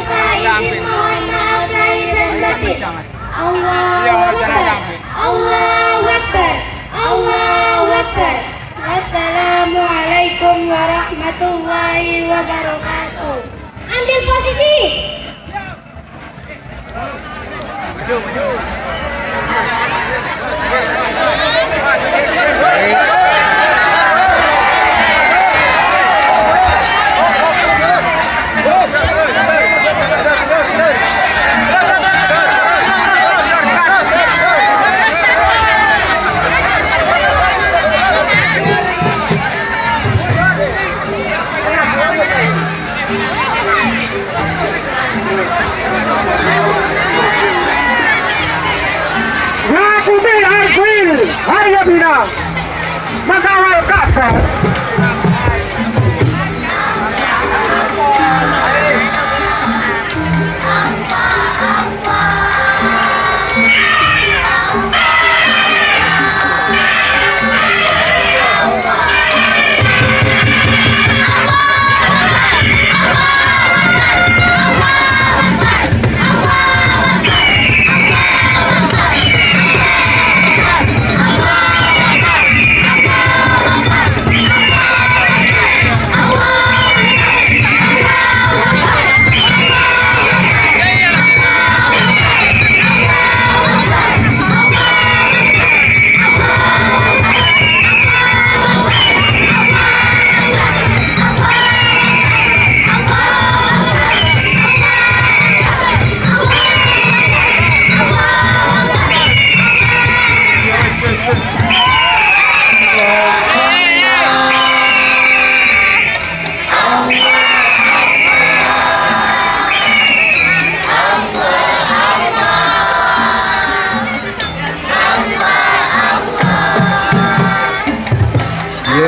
faizin, mohon maaf lahir dan batin. Allahu Akbar, Allahu Akbar, Allahu Akbar. Assalamualaikum warahmatullahi wabarakatuh. Ambil posisi. Hanya bina mengawal kasar.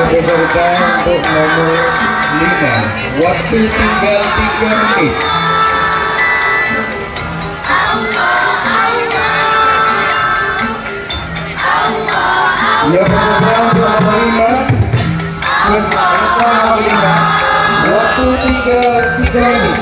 Peserta untuk nomor 5, waktu tinggal 3 menit. Ya, peserta untuk nomor 5, waktu tinggal 3 menit.